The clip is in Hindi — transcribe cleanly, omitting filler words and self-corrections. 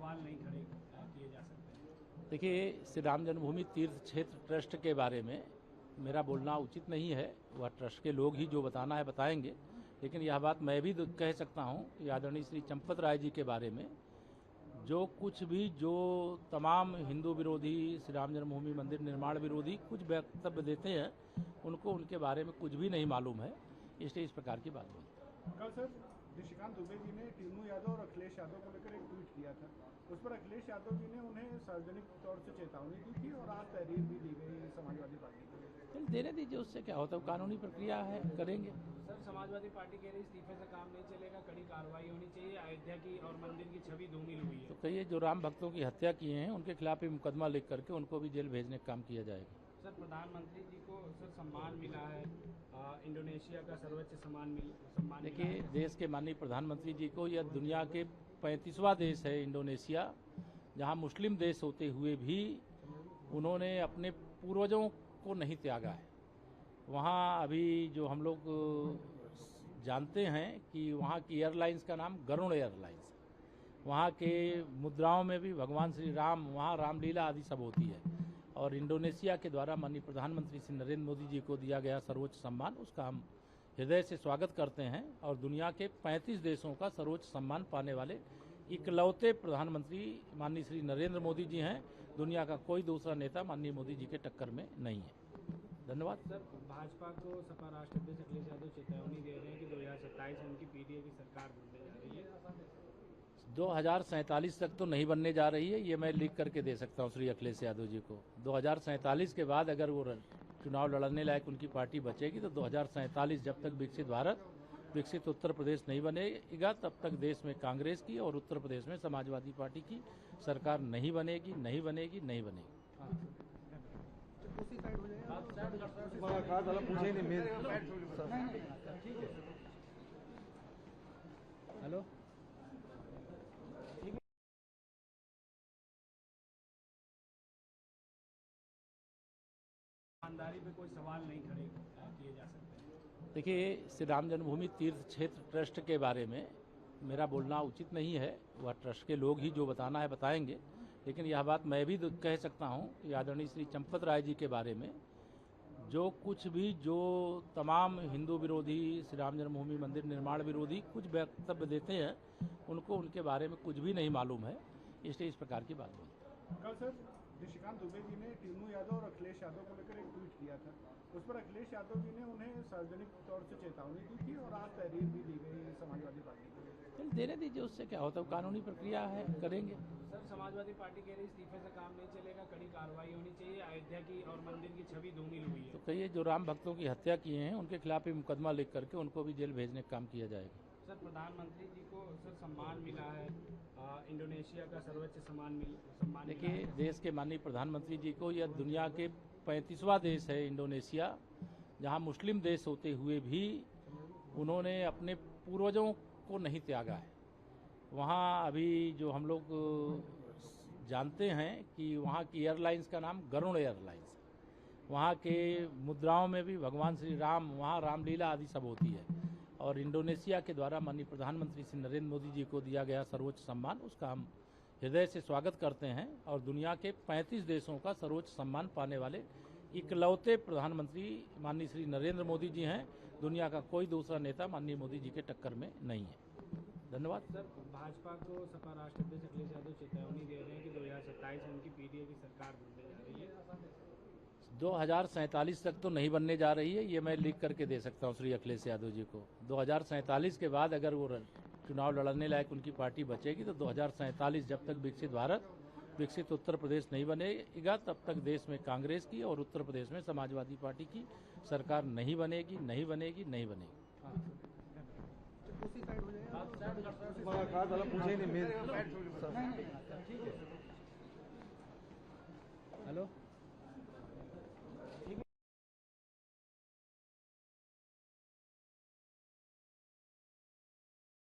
सवाल नहीं खड़े किए जा सकते? देखिए, श्री राम जन्मभूमि तीर्थ क्षेत्र ट्रस्ट के बारे में मेरा बोलना उचित नहीं है। वह ट्रस्ट के लोग ही जो बताना है बताएंगे। लेकिन यह बात मैं भी कह सकता हूं कि आदरणीय श्री चंपत राय जी के बारे में जो कुछ भी जो तमाम हिंदू विरोधी, श्री राम जन्मभूमि मंदिर निर्माण विरोधी कुछ वक्तव्य देते हैं, उनको उनके बारे में कुछ भी नहीं मालूम है, इसलिए इस प्रकार की बात बोलते हैं। कल सर निशिकांत दुबे जी ने टीनू यादव और अखिलेश यादव को लेकर एक ट्वीट किया था। उस पर अखिलेश यादव जी ने उन्हें सार्वजनिक तौर से चेतावनी दी थी और आज तहरीर भी दी गई समाजवादी पार्टी को। चल देने दीजिए, उससे क्या होता है, कानूनी प्रक्रिया है, करेंगे। सर, समाजवादी पार्टी कह रही इस्तीफे से काम नहीं चलेगा, कड़ी कार्रवाई होनी चाहिए, अयोध्या की और मंदिर की छवि धूमिल हुई है। तो कहिए, जो राम भक्तों की हत्या किए हैं उनके खिलाफ ही मुकदमा लिख करके उनको भी जेल भेजने का काम किया जाएगा। सर, प्रधानमंत्री जी को सर सम्मान मिला है, इंडोनेशिया का सर्वोच्च सम्मान मिला देखिए, है। देश के माननीय प्रधानमंत्री जी को यह दुनिया के 35वां देश है इंडोनेशिया, जहां मुस्लिम देश होते हुए भी उन्होंने अपने पूर्वजों को नहीं त्यागा है। वहाँ अभी जो हम लोग जानते हैं कि वहाँ की एयरलाइंस का नाम गरुड़ एयरलाइंस है। वहाँ के मुद्राओं में भी भगवान श्री राम, वहाँ रामलीला आदि सब होती है। और इंडोनेशिया के द्वारा माननीय प्रधानमंत्री श्री नरेंद्र मोदी जी को दिया गया सर्वोच्च सम्मान, उसका हम हृदय से स्वागत करते हैं। और दुनिया के 35 देशों का सर्वोच्च सम्मान पाने वाले इकलौते प्रधानमंत्री माननीय श्री नरेंद्र मोदी जी हैं। दुनिया का कोई दूसरा नेता माननीय मोदी जी के टक्कर में नहीं है। धन्यवाद। सर, भाजपा को सपा राष्ट्रीय अध्यक्ष अखिलेश यादव चेतावनी दे रहे हैं कि 2027 में उनकी पीडीए की सरकार बनने जा रही है। 2047 तक तो नहीं बनने जा रही है, ये मैं लिख करके दे सकता हूँ श्री अखिलेश यादव जी को। 2047 के बाद अगर वो चुनाव लड़ने लायक उनकी पार्टी बचेगी तो 2047 जब तक विकसित भारत, विकसित उत्तर प्रदेश नहीं बनेगा, तब तक देश में कांग्रेस की और उत्तर प्रदेश में समाजवादी पार्टी की सरकार नहीं बनेगी, नहीं बनेगी, नहीं बनेगी। उसी साइड हो जाएगा। मुलाकात वाला पूछे ही नहीं मेरे। हेलो, ईमानदारी पे कोई सवाल नहीं खड़े किए जा सकते? देखिए, श्री राम जन्मभूमि तीर्थ क्षेत्र ट्रस्ट के बारे में मेरा बोलना उचित नहीं है। वह ट्रस्ट के लोग ही जो बताना है बताएंगे। लेकिन यह बात मैं भी कह सकता हूं कि आदरणीय श्री चंपत राय जी के बारे में जो कुछ भी जो तमाम हिंदू विरोधी, श्री राम जन्मभूमि मंदिर निर्माण विरोधी कुछ वक्तव्य देते हैं, उनको उनके बारे में कुछ भी नहीं मालूम है, इसलिए इस प्रकार की बात बोलते हैं। कल सर निशिकांत दुबे जी ने टीनू यादव और अखिलेश यादव को लेकर एक ट्वीट किया था। उस पर अखिलेश यादव जी ने उन्हें सार्वजनिक तौर से चेतावनी दी थी और आज तहरीर भी दी गई समाजवादी पार्टी को। चल देने दीजिए, उससे क्या होता है, कानूनी प्रक्रिया है, करेंगे। सर, समाजवादी पार्टी कह रही इस्तीफे से काम नहीं चलेगा, कड़ी कार्रवाई होनी चाहिए, अयोध्या की और मंदिर की छवि धूमिल हुई है। तो कहिए, जो राम भक्तों की हत्या किए हैं उनके खिलाफ ही मुकदमा लिख करके उनको भी जेल भेजने का काम किया जाएगा। सर, प्रधानमंत्री जी को सर सम्मान मिला है, इंडोनेशिया का सर्वोच्च सम्मान मिला देखिए, है। देश के माननीय प्रधानमंत्री जी को यह दुनिया के 35वां देश है इंडोनेशिया, जहां मुस्लिम देश होते हुए भी उन्होंने अपने पूर्वजों को नहीं त्यागा है। वहाँ अभी जो हम लोग जानते हैं कि वहाँ की एयरलाइंस का नाम गरुड़ एयरलाइंस है। वहाँ के मुद्राओं में भी भगवान श्री राम, वहाँ रामलीला आदि सब होती है। और इंडोनेशिया के द्वारा माननीय प्रधानमंत्री श्री नरेंद्र मोदी जी को दिया गया सर्वोच्च सम्मान, उसका हम हृदय से स्वागत करते हैं। और दुनिया के 35 देशों का सर्वोच्च सम्मान पाने वाले इकलौते प्रधानमंत्री माननीय श्री नरेंद्र मोदी जी हैं। दुनिया का कोई दूसरा नेता माननीय मोदी जी के टक्कर में नहीं है। धन्यवाद। सर, भाजपा को सपा राष्ट्रीय अध्यक्ष अखिलेश यादव चेतावनी दे रहे हैं कि 2027 में उनकी पीडीए की सरकार बनने जा रही है। 2047 तक तो नहीं बनने जा रही है, ये मैं लिख करके दे सकता हूँ श्री अखिलेश यादव जी को। 2047 के बाद अगर वो चुनाव लड़ने लायक उनकी पार्टी बचेगी तो 2047 जब तक विकसित भारत, विकसित उत्तर प्रदेश नहीं बनेगा, तब तक देश में कांग्रेस की और उत्तर प्रदेश में समाजवादी पार्टी की सरकार नहीं बनेगी, नहीं बनेगी, नहीं बनेगी। उसी साइड हो जाएगा। मुलाकात वाला पूछे ही नहीं मेरे।